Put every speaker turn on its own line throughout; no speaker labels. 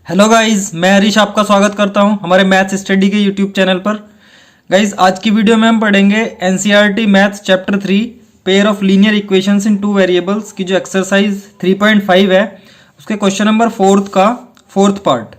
Hello guys, मैं हरीश आपका स्वागत करता हूं हमारे मैथ्स स्टडी के यूट्यूब चैनल पर। गाइस, आज की वीडियो में हम पढ़ेंगे NCERT maths chapter 3 pair of linear equations in two variables की जो एक्सरसाइज 3.5 है उसके क्वेश्चन नंबर 4 का फोर्थ पार्ट।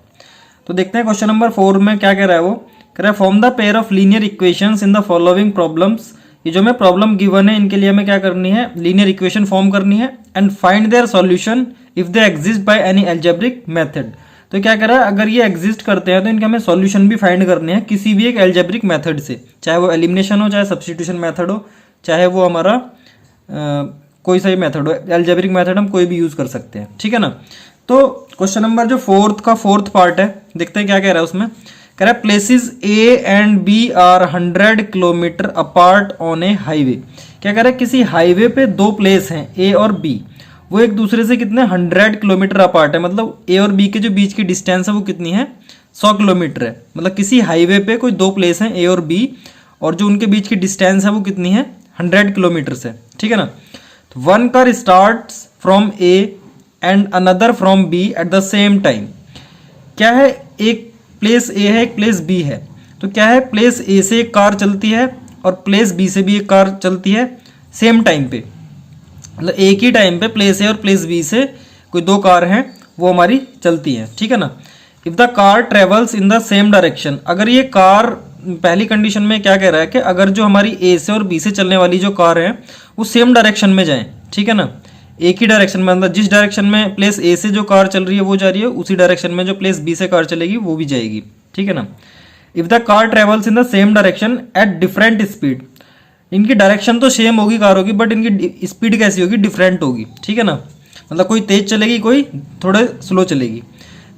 तो देखते हैं क्वेश्चन नंबर 4 में क्या कह रहा है। वो कह रहा है form the pair of linear equations in the following problems. ये जो हमें प्रॉब्लम गिवन है इनके लिए हमें क्या करनी है, लीनियर इक्वेशन फॉर्म करनी है and find their solution if they exist by any algebraic method. तो क्या कह रहा है, अगर ये एग्जिस्ट करते हैं तो इनके हमें सॉल्यूशन भी फाइंड करने हैं किसी भी एक एल्जेब्रिक मेथड से, चाहे वो एलिमिनेशन हो, चाहे सब्स्टिट्यूशन मेथड हो, चाहे वो हमारा कोई सा भी मेथड हो। एल्जेब्रिक मेथड हम कोई भी यूज कर सकते हैं, ठीक है ना। तो क्वेश्चन नंबर जो फोर्थ पार्ट है, देखते हैं क्या कह रहा है उसमें। कह रहा है places A and B are 100 kilometre apart on a highway. क्या कह रहा है, किसी हाईवे पे दो प्लेस हैं ए और बी, वो एक दूसरे से कितने 100 किलोमीटर अपार्ट है। मतलब ए और बी के जो बीच की डिस्टेंस है वो कितनी है, 100 किलोमीटर है। मतलब किसी हाईवे पे कोई दो प्लेस हैं ए और बी, और जो उनके बीच की डिस्टेंस है वो कितनी है, 100 किलोमीटर से, ठीक है ना। तो one car start from A and another from B at the same time. क्या है, एक प्लेस ए है, एक प्लेस बी है। तो क्या है, प्लेस ए से एक कार चलती है और प्लेस बी से भी एक कार चलती है सेम टाइम पे। मतलब एक ही टाइम पे प्लेस ए और प्लेस बी से कोई दो कार हैं वो हमारी चलती हैं, ठीक है ना। If the car travels in the same direction, अगर ये कार, पहली कंडीशन में क्या कह रहा है कि अगर जो हमारी ए से और बी से चलने वाली जो कार है वो सेम डायरेक्शन में जाए, ठीक है ना, एक ही डायरेक्शन में, मतलब जिस डायरेक्शन में प्लेस ए से जो कार चल रही है वो जा रही है, उसी डायरेक्शन में जो प्लेस बी से कार चलेगी वो भी जाएगी, ठीक है ना। If the car travels in the same direction at different speed, इनकी डायरेक्शन तो सेम होगी कारों की, बट इनकी स्पीड कैसी होगी, डिफरेंट होगी, ठीक है ना। मतलब कोई तेज चलेगी, कोई थोड़े स्लो चलेगी।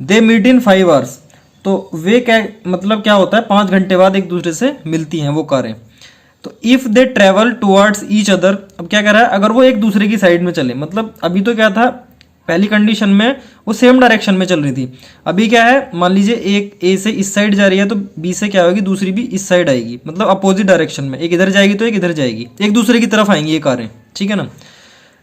दे मीट इन 5 आवर्स, तो वे क्या, मतलब क्या होता है, 5 घंटे बाद एक दूसरे से मिलती हैं वो कारें। तो if they travel towards each other, अब क्या कह रहा है, अगर वो एक दूसरे की साइड में चले, मतलब अभी तो क्या था, पहली कंडीशन में वो सेम डायरेक्शन में चल रही थी। अभी क्या है, मान लीजिए एक ए से इस साइड जा रही है तो बी से क्या होगी, दूसरी भी इस साइड आएगी, मतलब अपोजिट डायरेक्शन में, एक इधर जाएगी तो एक इधर जाएगी, एक दूसरे की तरफ आएंगी ये कारें, ठीक है ना।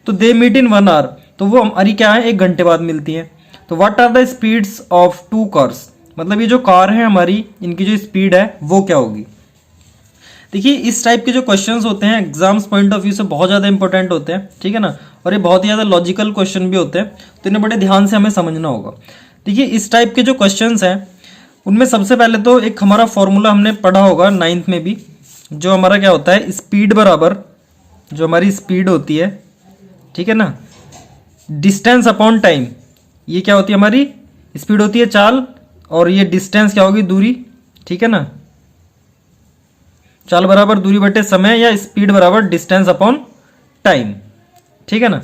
तो दे मीट इन 1 आवर, तो वो हमारी क्या है, 1 घंटे बाद मिलती हैं। तो what are the speeds of 2 cars, मतलब ये जो कार है हमारी, इनकी जो स्पीड है वो क्या होगी। देखिए, इस टाइप के जो क्वेश्चंस होते हैं एग्जाम्स पॉइंट ऑफ व्यू से बहुत ज़्यादा इंपॉर्टेंट होते हैं, ठीक है ना, और ये बहुत ही ज़्यादा लॉजिकल क्वेश्चन भी होते हैं, तो इन्हें बड़े ध्यान से हमें समझना होगा। देखिए, इस टाइप के जो क्वेश्चंस हैं उनमें सबसे पहले तो एक हमारा फॉर्मूला हमने पढ़ा होगा 9th में भी, जो हमारा क्या होता है, स्पीड बराबर, जो हमारी स्पीड होती है, ठीक है ना, डिस्टेंस अपॉन टाइम। ये क्या होती है, हमारी स्पीड होती है चाल, और ये डिस्टेंस क्या होगी, दूरी, ठीक है ना। चाल बराबर दूरी बटे समय, या स्पीड बराबर डिस्टेंस अपॉन टाइम, ठीक है ना।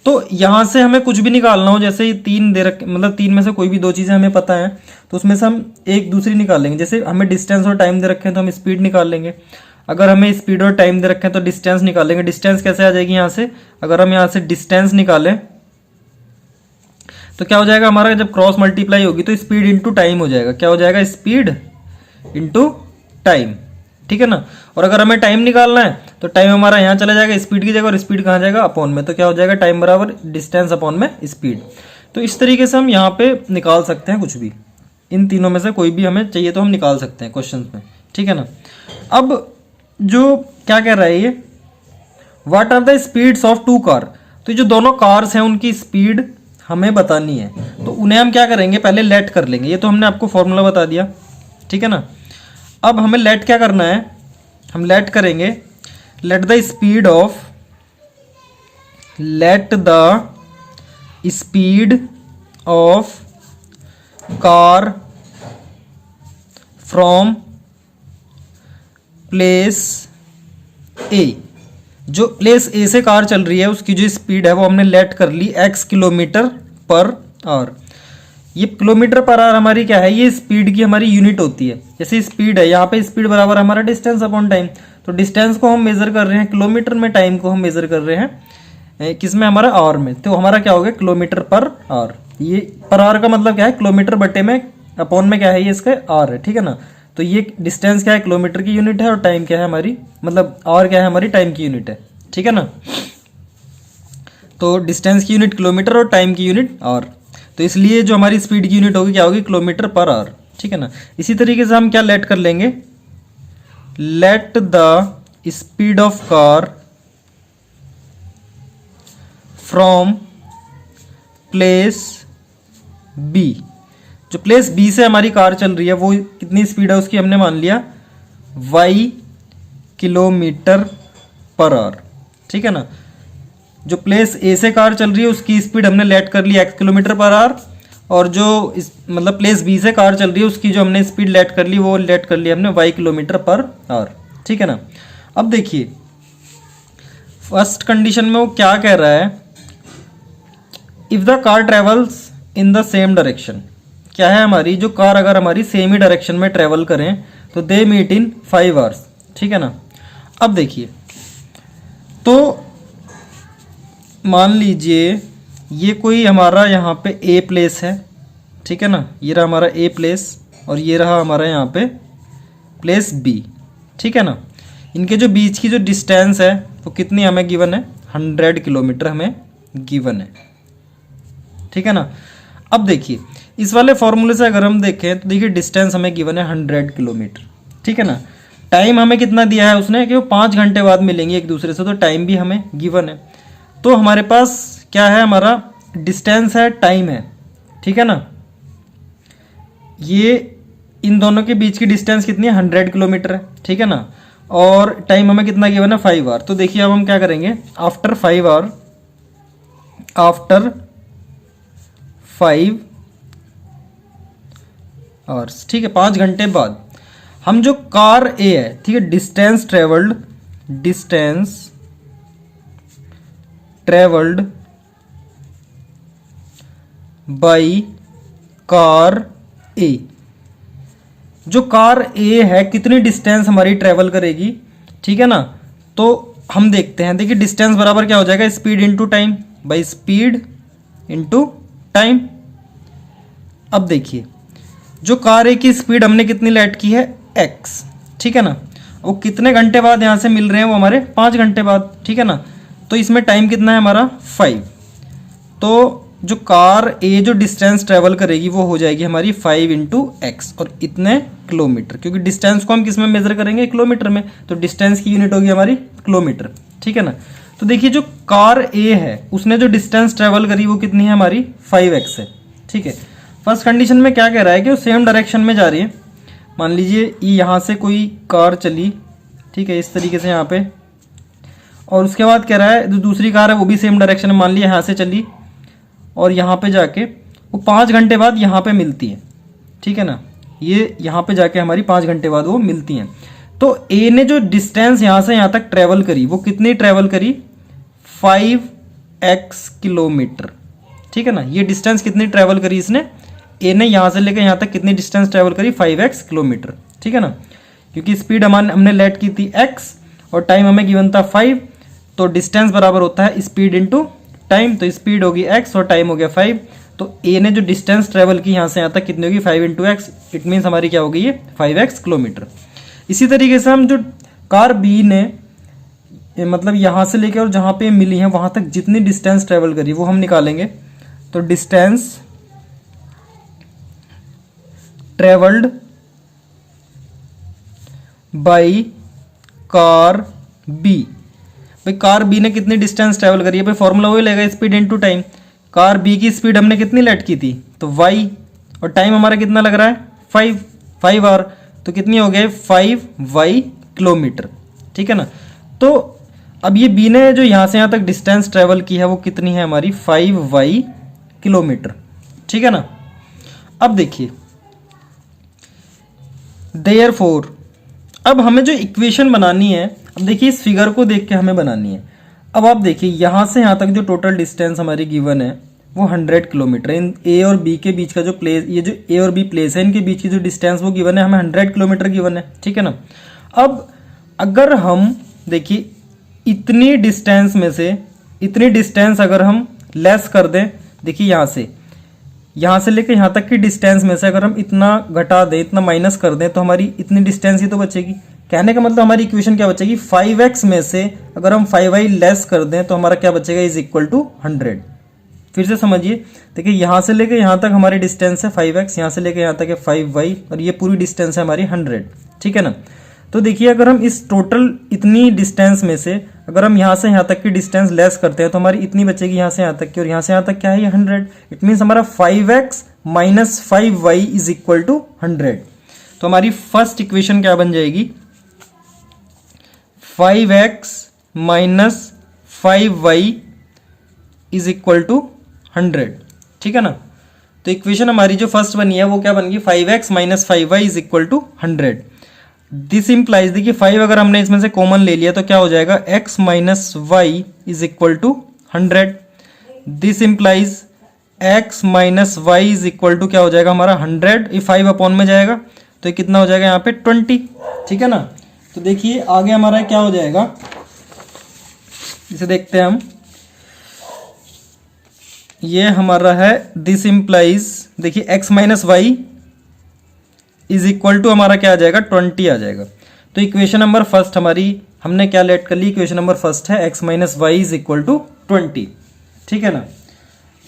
तो यहां से हमें कुछ भी निकालना हो, जैसे 3 दे रखे, मतलब 3 में से कोई भी 2 चीजें हमें पता है तो उसमें से हम एक दूसरी निकाल लेंगे। जैसे हमें डिस्टेंस और टाइम दे रखे हैं तो हम स्पीड निकाल लेंगे। अगर हमें स्पीड और टाइम दे रखे हैं तो डिस्टेंस निकाल लेंगे। डिस्टेंस कैसे आ जाएगी, यहाँ से अगर हम यहाँ से डिस्टेंस निकालें तो क्या हो जाएगा हमारा, जब क्रॉस मल्टीप्लाई होगी तो स्पीड इंटू टाइम हो जाएगा। क्या हो जाएगा, स्पीड इंटू टाइम, ठीक है ना। और अगर हमें टाइम निकालना है तो टाइम हमारा यहाँ चला जाएगा स्पीड की जगह, और स्पीड कहाँ जाएगा, अपॉन में। तो क्या हो जाएगा, टाइम बराबर डिस्टेंस अपॉन में स्पीड। तो इस तरीके से हम यहाँ पे निकाल सकते हैं कुछ भी, इन तीनों में से कोई भी हमें चाहिए तो हम निकाल सकते हैं क्वेश्चन में, ठीक है ना। अब जो क्या कह रहा है ये, what are the speeds of 2 car, तो जो दोनों कार्स हैं उनकी स्पीड हमें बतानी है। तो उन्हें हम क्या करेंगे, पहले लेट कर लेंगे। ये तो हमने आपको फॉर्मूला बता दिया, ठीक है ना। अब हमें लेट क्या करना है, हम लेट करेंगे, let the speed of car from place A. जो प्लेस ए से कार चल रही है उसकी जो स्पीड है वो हमने लेट कर ली x किलोमीटर पर आवर। ये किलोमीटर पर आवर हमारी क्या है, ये स्पीड की हमारी यूनिट होती है। जैसे स्पीड है, यहाँ पे स्पीड बराबर हमारा डिस्टेंस अपॉन टाइम। तो डिस्टेंस को हम मेजर कर रहे हैं किलोमीटर में, टाइम को हम मेजर कर रहे हैं किसमें, हमारा आवर में। तो हमारा क्या हो गया, किलोमीटर पर आवर। ये पर आवर का मतलब क्या है, किलोमीटर बटे में, अपॉन में क्या है, ये इसका आवर है, ठीक है ना। तो ये डिस्टेंस क्या है, किलोमीटर की यूनिट है, और टाइम क्या है हमारी, मतलब आवर क्या है, हमारी टाइम की यूनिट है, ठीक है ना। तो डिस्टेंस की यूनिट किलोमीटर और टाइम की यूनिट आवर। तो इसलिए जो हमारी स्पीड की यूनिट होगी क्या होगी, किलोमीटर पर आवर, ठीक है ना। इसी तरीके से हम क्या लेट कर लेंगे, let the speed of car from place B, जो प्लेस बी से हमारी कार चल रही है वो कितनी स्पीड है उसकी, हमने मान लिया y किलोमीटर पर आवर, ठीक है ना। जो प्लेस ए से कार चल रही है उसकी स्पीड हमने लेट कर ली x किलोमीटर पर आवर, और जो मतलब प्लेस बी से कार चल रही है उसकी जो हमने स्पीड लेट कर ली वो लेट कर ली हमने y किलोमीटर पर आवर, ठीक है ना। अब देखिए फर्स्ट कंडीशन में वो क्या कह रहा है, if the car travels in the same direction, क्या है हमारी जो कार अगर हमारी सेम ही डायरेक्शन में ट्रेवल करें तो दे मीट इन 5 आवर्स, ठीक है ना। अब देखिए तो मान लीजिए ये कोई हमारा यहाँ पे ए प्लेस है, ठीक है ना, ये रहा हमारा ए प्लेस और ये रहा हमारा यहाँ पे प्लेस बी, ठीक है ना। इनके जो बीच की जो डिस्टेंस है वो कितनी हमें गिवन है, 100 किलोमीटर हमें गिवन है, ठीक है ना। अब देखिए इस वाले फॉर्मूले से अगर हम देखें तो देखिए डिस्टेंस हमें गिवन है 100 किलोमीटर, ठीक है ना। टाइम हमें कितना दिया है उसने कि वो 5 घंटे बाद मिलेंगे एक दूसरे से, तो टाइम भी हमें गिवन है। तो हमारे पास क्या है, हमारा डिस्टेंस है, टाइम है, ठीक है ना। ये इन दोनों के बीच की डिस्टेंस कितनी है, 100 किलोमीटर है, ठीक है ना। और टाइम हमें कितना गिवन है, 5 आवर। तो देखिए अब हम क्या करेंगे, आफ्टर 5 आवर्स, ठीक है, 5 घंटे बाद हम जो कार ए है, ठीक है, डिस्टेंस ट्रेवल्ड बाई कार ए, जो कार ए है कितनी डिस्टेंस हमारी ट्रेवल करेगी, ठीक है ना। तो हम देखते हैं, देखिए डिस्टेंस बराबर क्या हो जाएगा, speed into time, by speed into time. अब देखिए जो कार ए की स्पीड हमने कितनी लेट की है, x, ठीक है ना। वो कितने घंटे बाद यहाँ से मिल रहे हैं, वो हमारे 5 घंटे बाद, ठीक है ना। तो इसमें टाइम कितना है हमारा 5। तो जो कार ए जो डिस्टेंस ट्रेवल करेगी वो हो जाएगी हमारी 5 इंटू एक्स, और इतने किलोमीटर, क्योंकि डिस्टेंस को हम किस में मेजर करेंगे, किलोमीटर में, तो डिस्टेंस की यूनिट होगी हमारी किलोमीटर, ठीक है ना। तो देखिए जो कार ए है उसने जो डिस्टेंस ट्रेवल करी वो कितनी है हमारी 5x है, ठीक है। फर्स्ट कंडीशन में क्या कह रहा है कि वो सेम डायरेक्शन में जा रही है। मान लीजिए यहाँ से कोई कार चली, ठीक है, इस तरीके से यहाँ पे, और उसके बाद कह रहा है जो दूसरी कार है वो भी सेम डायरेक्शन में, मान लिया यहाँ से चली और यहाँ पे जाके वो 5 घंटे बाद यहाँ पे मिलती है, ठीक है ना। ये यहाँ पे जाके हमारी 5 घंटे बाद वो मिलती हैं। तो ए ने जो डिस्टेंस यहाँ से यहाँ तक ट्रेवल करी वो कितनी ट्रेवल करी, 5x किलोमीटर, ठीक है ना। ये डिस्टेंस कितनी ट्रेवल करी इसने, ए ने यहाँ से लेकर यहाँ तक कितनी डिस्टेंस ट्रेवल करी, 5x किलोमीटर, ठीक है ना। क्योंकि स्पीड हमने लेट की थी x और टाइम हमें गिवन था 5, तो डिस्टेंस बराबर होता है स्पीड इंटू टाइम। तो स्पीड होगी x और टाइम हो गया 5। तो ए ने जो डिस्टेंस ट्रेवल की यहाँ से यहाँ तक कितनी होगी, 5 इंटू एक्स, इट मीन्स हमारी क्या होगी ये 5x किलोमीटर। इसी तरीके से हम जो कार बी ने मतलब यहाँ से लेकर और जहाँ पे मिली है वहाँ तक जितनी डिस्टेंस ट्रेवल करी वो हम निकालेंगे। तो distance travelled by car B, भाई कार बी ने कितनी डिस्टेंस ट्रेवल करी है, भाई फॉर्मूला वही लगेगा, speed into time. Car B की स्पीड हमने कितनी लेट की थी, तो y, और टाइम हमारा कितना लग रहा है 5 आवर, तो कितनी हो गई 5y किलोमीटर, ठीक है ना। तो अब ये बी ने जो यहाँ से यहाँ तक डिस्टेंस ट्रेवल की है वो कितनी है हमारी 5y किलोमीटर, ठीक है ना। अब देखिए देयरफॉर, अब हमें जो इक्वेशन बनानी है, अब देखिए इस फिगर को देख के हमें बनानी है। अब आप देखिए यहाँ से यहाँ तक जो टोटल डिस्टेंस हमारी गिवन है वो 100 किलोमीटर। इन ए और बी के बीच का जो प्लेस, ये जो ए और बी प्लेस है इनके बीच की जो डिस्टेंस वो गिवन है हमें 100 किलोमीटर गिवन है, ठीक है ना। अब अगर हम देखिए इतनी डिस्टेंस में से इतनी डिस्टेंस अगर हम लेस कर दें, देखिए यहाँ से लेकर यहाँ तक की डिस्टेंस में से अगर हम इतना घटा दें, इतना माइनस कर दें, तो हमारी इतनी डिस्टेंस ही तो बचेगी। कहने का मतलब हमारी इक्वेशन क्या बचेगी, 5x में से अगर हम 5y लेस कर दें तो हमारा क्या बचेगा, इज इक्वल टू 100। फिर से समझिए, देखिए यहाँ से लेके यहाँ तक हमारी डिस्टेंस है 5x, यहाँ से लेके यहाँ तक है 5y, और ये पूरी डिस्टेंस है हमारी 100, ठीक है ना। तो देखिए अगर हम इस टोटल इतनी डिस्टेंस में से अगर हम यहाँ से यहाँ तक की डिस्टेंस लेस करते हैं तो हमारी इतनी बचेगी यहाँ से यहाँ तक की, और यहाँ से यहाँ तक क्या है ये 100। इट मीन्स हमारा 5x minus 5y is equal to 100। तो हमारी फर्स्ट इक्वेशन क्या बन जाएगी, 5x minus 5y is equal to 100, ठीक है ना। तो इक्वेशन हमारी जो फर्स्ट बनी है वो क्या बन गई, 5x minus 5y is equal to 100। This implies, देखिए 5 अगर हमने इसमें से कॉमन ले लिया तो क्या हो जाएगा, x minus y is equal to 100। This implies x minus y is equal to क्या हो जाएगा हमारा 100, ये 5 अपॉन में जाएगा तो ये कितना हो जाएगा यहाँ पे 20, ठीक है ना। तो देखिए आगे हमारा क्या हो जाएगा, इसे देखते हैं हम। ये हमारा है दिस इंप्लाइज, देखिए x minus y is equal to हमारा क्या आ जाएगा 20 आ जाएगा। तो इक्वेशन नंबर फर्स्ट हमारी हमने क्या लेट कर ली, इक्वेशन नंबर फर्स्ट है x minus y is equal to 20, ठीक है ना।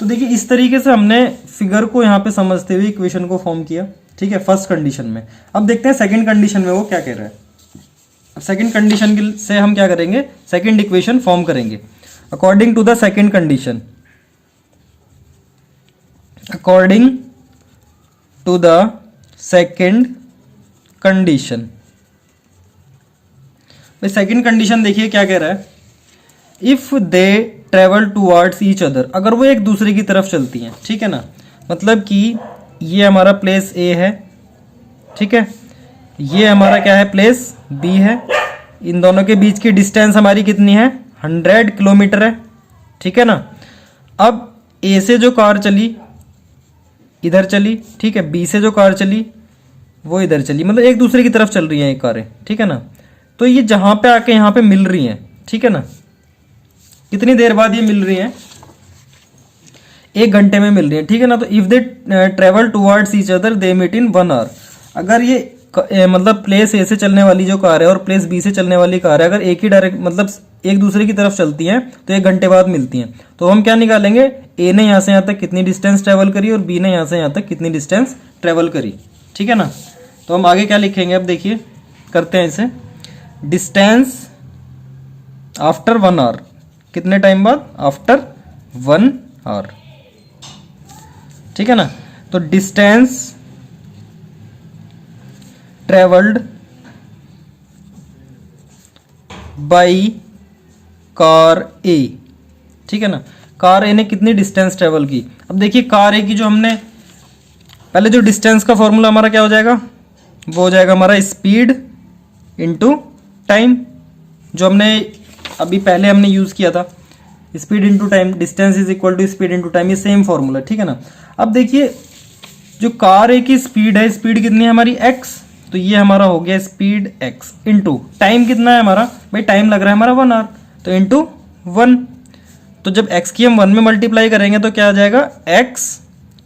तो देखिए इस तरीके से हमने फिगर को यहाँ पे समझते हुए इक्वेशन को फॉर्म किया, ठीक है, फर्स्ट कंडीशन में। अब देखते हैं सेकंड कंडीशन में वो क्या कह रहा है। अब सेकंड कंडीशन से हम क्या करेंगे, सेकंड इक्वेशन फॉर्म करेंगे according to the second condition. According to the second condition, भाई सेकंड कंडीशन देखिए क्या कह रहा है, if they travel towards each other, अगर वो एक दूसरे की तरफ चलती हैं, ठीक है ना। मतलब कि ये हमारा प्लेस ए है, ठीक है, ये हमारा क्या है प्लेस बी है, इन दोनों के बीच की डिस्टेंस हमारी कितनी है 100 किलोमीटर है, ठीक है ना। अब ए से जो कार चली इधर चली, ठीक है, बी से जो कार चली वो इधर चली, मतलब एक दूसरे की तरफ चल रही हैं ये कारें, ठीक है ना। तो ये जहां पे आके यहाँ पे मिल रही हैं, ठीक है ना, कितनी देर बाद ये मिल रही हैं, 1 घंटे में मिल रही हैं, ठीक है ना। तो if they travel towards each other they meet in 1 hour. अगर ये मतलब प्लेस ए से चलने वाली जो कार है और प्लेस बी से चलने वाली कार है अगर एक ही डायरेक्ट मतलब एक दूसरे की तरफ चलती हैं तो 1 घंटे बाद मिलती हैं, तो हम क्या निकालेंगे, ए ने यहाँ से यहाँ तक कितनी डिस्टेंस ट्रेवल करी और बी ने यहाँ से यहाँ तक कितनी डिस्टेंस ट्रेवल करी, ठीक है ना। तो हम आगे क्या लिखेंगे, अब देखिए करते हैं इसे, डिस्टेंस आफ्टर 1 आवर, कितने टाइम बाद, आफ्टर 1 आवर, ठीक है ना। तो डिस्टेंस ट्रेवल्ड बाई कार ए, ठीक है ना। कार ए ने कितनी डिस्टेंस ट्रेवल की, अब देखिए कार ए की जो हमने पहले जो डिस्टेंस का फॉर्मूला हमारा क्या हो जाएगा, वो हो जाएगा हमारा स्पीड इनटू टाइम, जो हमने अभी पहले हमने यूज़ किया था, speed into time, distance is equal to speed into time, ये सेम फॉर्मूला, ठीक है ना। अब देखिए जो कार ए की स्पीड है, स्पीड कितनी है हमारी x, तो ये हमारा हो गया स्पीड x इनटू टाइम कितना है हमारा, भाई टाइम लग रहा है हमारा 1 आवर, तो इनटू 1। तो जब x की हम 1 में मल्टीप्लाई करेंगे तो क्या आ जाएगा, x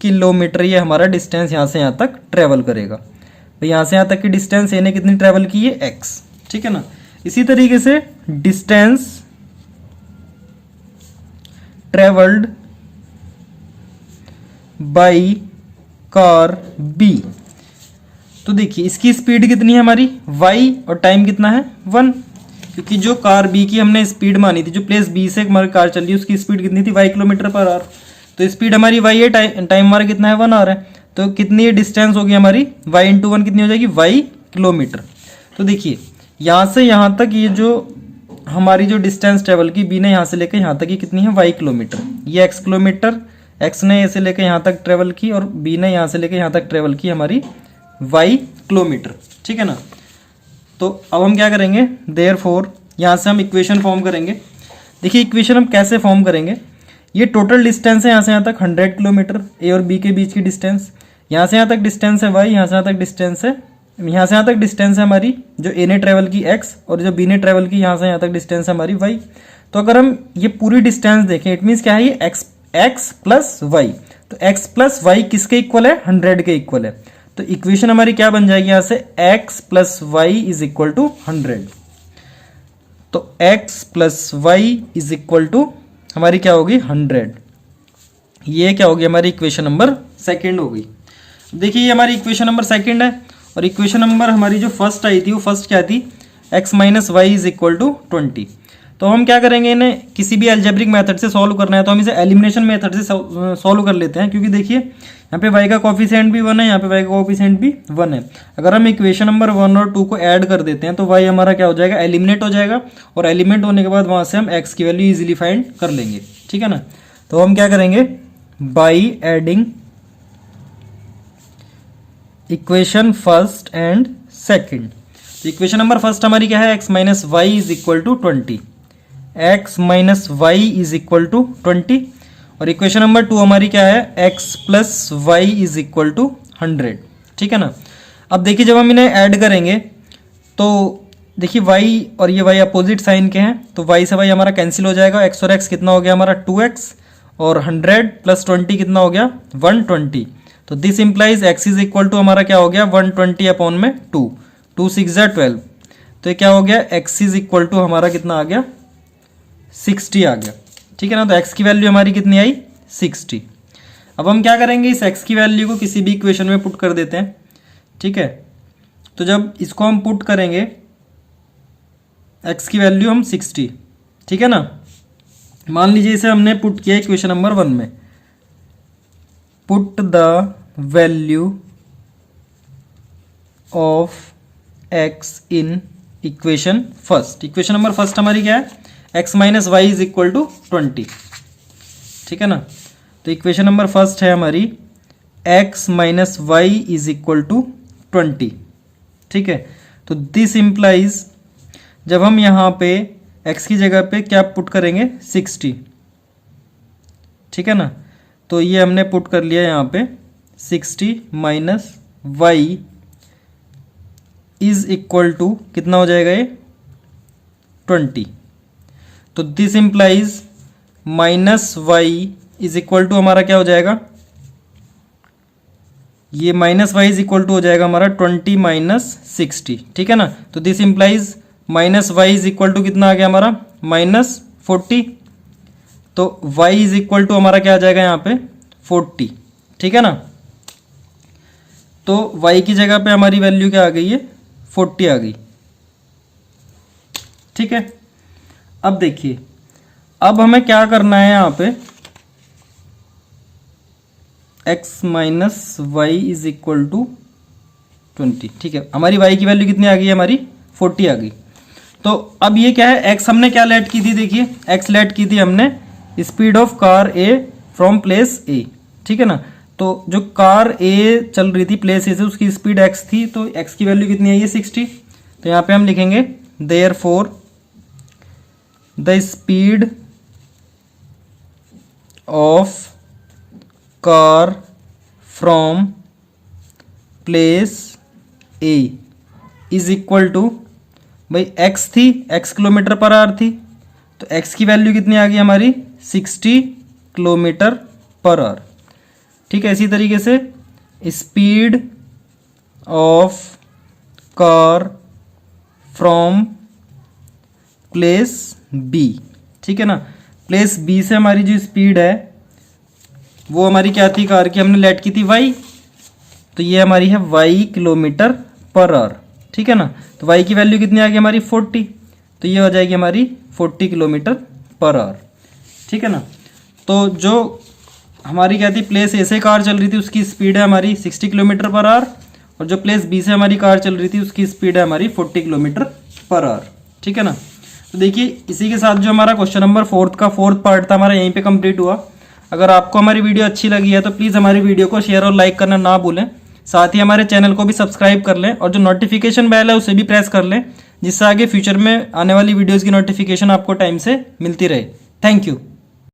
किलोमीटर ये हमारा डिस्टेंस यहाँ से यहाँ तक ट्रेवल करेगा। तो यहाँ से यहाँ तक की डिस्टेंस ए ने कितनी ट्रेवल की है x, ठीक है ना। इसी तरीके से distance travelled by car B, तो देखिए इसकी स्पीड कितनी है हमारी y और टाइम कितना है 1, क्योंकि जो कार बी की हमने स्पीड मानी थी, जो प्लेस बी से हमारी कार चल रही है उसकी स्पीड कितनी थी y किलोमीटर पर आवर, तो स्पीड हमारी y है, टाइम हमारा कितना है 1 आवर है, तो कितनी डिस्टेंस होगी हमारी y इंटू 1 कितनी हो जाएगी y किलोमीटर। तो देखिए यहाँ से यहाँ तक ये जो हमारी जो डिस्टेंस ट्रेवल की बी ने यहाँ से लेकर यहाँ तक ये कितनी है y किलोमीटर, ये x किलोमीटर, x ने ऐसे लेकर यहाँ तक ट्रेवल की और b ने यहाँ से लेकर यहाँ तक ट्रेवल की हमारी y किलोमीटर, ठीक है ना। तो अब हम क्या करेंगे, देयरफॉर यहाँ से हम इक्वेशन फॉर्म करेंगे। देखिए इक्वेशन हम कैसे फॉर्म करेंगे, ये टोटल डिस्टेंस है यहाँ से यहाँ तक 100 किलोमीटर, ए और बी के बीच की डिस्टेंस, यहाँ से यहाँ तक डिस्टेंस है y, यहाँ से यहाँ तक डिस्टेंस है, यहाँ से यहाँ तक डिस्टेंस है हमारी जो ए ने ट्रेवल की x और जो बी ने ट्रेवल की यहाँ से यहाँ तक डिस्टेंस है हमारी y। तो अगर हम ये पूरी डिस्टेंस देखें, इट मीन्स क्या है, ये x प्लस वाई, तो x प्लस वाई किसके इक्वल है, 100 के इक्वल है। तो इक्वेशन हमारी क्या बन जाएगी यहाँ से, x plus y is equal to 100। तो x plus y is equal to हमारी क्या होगी 100। ये क्या हो गई हमारी इक्वेशन नंबर सेकंड हो गई। देखिए ये हमारी इक्वेशन नंबर सेकंड है और इक्वेशन नंबर हमारी जो फर्स्ट आई थी वो फर्स्ट क्या थी, x minus y is equal to 20। तो हम क्या करेंगे, इन्हें किसी भी एल्जेब्रिक मेथड से सॉल्व करना है तो हम इसे एलिमिनेशन मेथड से सॉल्व कर लेते हैं, क्योंकि देखिए यहाँ पे y का कोफिशिएंट भी 1 है, यहाँ पे y का कोफिशिएंट भी 1 है। अगर हम इक्वेशन नंबर 1 और 2 को ऐड कर देते हैं तो y हमारा क्या हो जाएगा, एलिमिनेट हो जाएगा, और एलिमिनेट होने के बाद वहाँ से हम x की वैल्यू ईजिली फाइंड कर लेंगे। ठीक है ना। तो हम क्या करेंगे, by adding equation first and second. तो इक्वेशन नंबर फर्स्ट हमारी क्या है, x minus y is equal to 20, x minus y is equal to 20। और इक्वेशन नंबर 2 हमारी क्या है, x plus y is equal to 100। ठीक है ना। अब देखिए जब हम इन्हें ऐड करेंगे तो देखिए y और ये y अपोजिट साइन के हैं, तो y से y हमारा कैंसिल हो जाएगा, x और x कितना हो गया हमारा 2x, और 100 प्लस 20 कितना हो गया 120। तो this implies x is equal to हमारा क्या हो गया 120 अपॉन में 2, 2 6 12। तो ये क्या हो गया, x इज इक्वल टू हमारा कितना आ गया 60 आ गया। ठीक है ना। तो x की वैल्यू हमारी कितनी आई 60। अब हम क्या करेंगे, इस x की वैल्यू को किसी भी इक्वेशन में पुट कर देते हैं। ठीक है। तो जब इसको हम पुट करेंगे x की वैल्यू हम 60, ठीक है ना। मान लीजिए इसे हमने पुट किया इक्वेशन नंबर 1 में, put the value of x in equation first. Equation number first हमारी क्या है, x minus y is equal to 20। ठीक है ना। तो इक्वेशन नंबर फर्स्ट है हमारी x minus y is equal to 20। ठीक है। तो दिस इंप्लाइज जब हम यहाँ पे x की जगह पे क्या पुट करेंगे 60। ठीक है ना। तो ये हमने पुट कर लिया यहाँ पे 60 minus y is equal to कितना हो जाएगा ये 20। तो this implies minus y is equal to हमारा क्या हो जाएगा, ये minus y is equal to हो जाएगा हमारा 20 माइनस 60। ठीक है ना। तो this implies minus y is equal to कितना आ गया हमारा -40। तो y इज इक्वल टू हमारा क्या आ जाएगा यहाँ पे 40। ठीक है ना। तो y की जगह पे हमारी वैल्यू क्या आ गई है 40 आ गई। ठीक है। अब देखिए अब हमें क्या करना है, यहाँ पे x minus y is equal to 20। ठीक है। हमारी y की वैल्यू कितनी आ गई है, हमारी 40 आ गई। तो अब ये क्या है, x हमने क्या लेट की थी, देखिए x लेट की थी हमने speed of car A from place A। ठीक है ना। तो जो कार A चल रही थी प्लेस A से उसकी स्पीड x थी, तो x की वैल्यू कितनी आई है 60। तो यहाँ पे हम लिखेंगे therefore the speed of car from place A is equal to, भाई x थी, x किलोमीटर पर आवर थी, तो x की वैल्यू कितनी आ गई हमारी 60 किलोमीटर पर आवर। ठीक है। इसी तरीके से speed of car from place B। ठीक है ना। प्लेस B से हमारी जो स्पीड है वो हमारी क्या थी, कार की हमने लेट की थी y, तो ये हमारी है y किलोमीटर पर आवर। ठीक है ना। तो y की वैल्यू कितनी आ गई हमारी 40, तो ये हो जाएगी हमारी 40 किलोमीटर पर आवर। ठीक है ना। तो जो हमारी क्या थी, प्लेस ए से कार चल रही थी उसकी स्पीड है हमारी 60 किलोमीटर पर आवर, और जो प्लेस बी से हमारी कार चल रही थी उसकी स्पीड है हमारी 40 किलोमीटर पर आवर। ठीक है ना। तो देखिए इसी के साथ जो हमारा क्वेश्चन नंबर फोर्थ का फोर्थ पार्ट था हमारा यहीं पे कंप्लीट हुआ। अगर आपको हमारी वीडियो अच्छी लगी है तो प्लीज़ हमारी वीडियो को शेयर और लाइक करना ना भूलें। साथ ही हमारे चैनल को भी सब्सक्राइब कर लें और जो नोटिफिकेशन बेल है उसे भी प्रेस कर लें, जिससे आगे फ्यूचर में आने वाली वीडियोज़ की नोटिफिकेशन आपको टाइम से मिलती रहे। Thank you.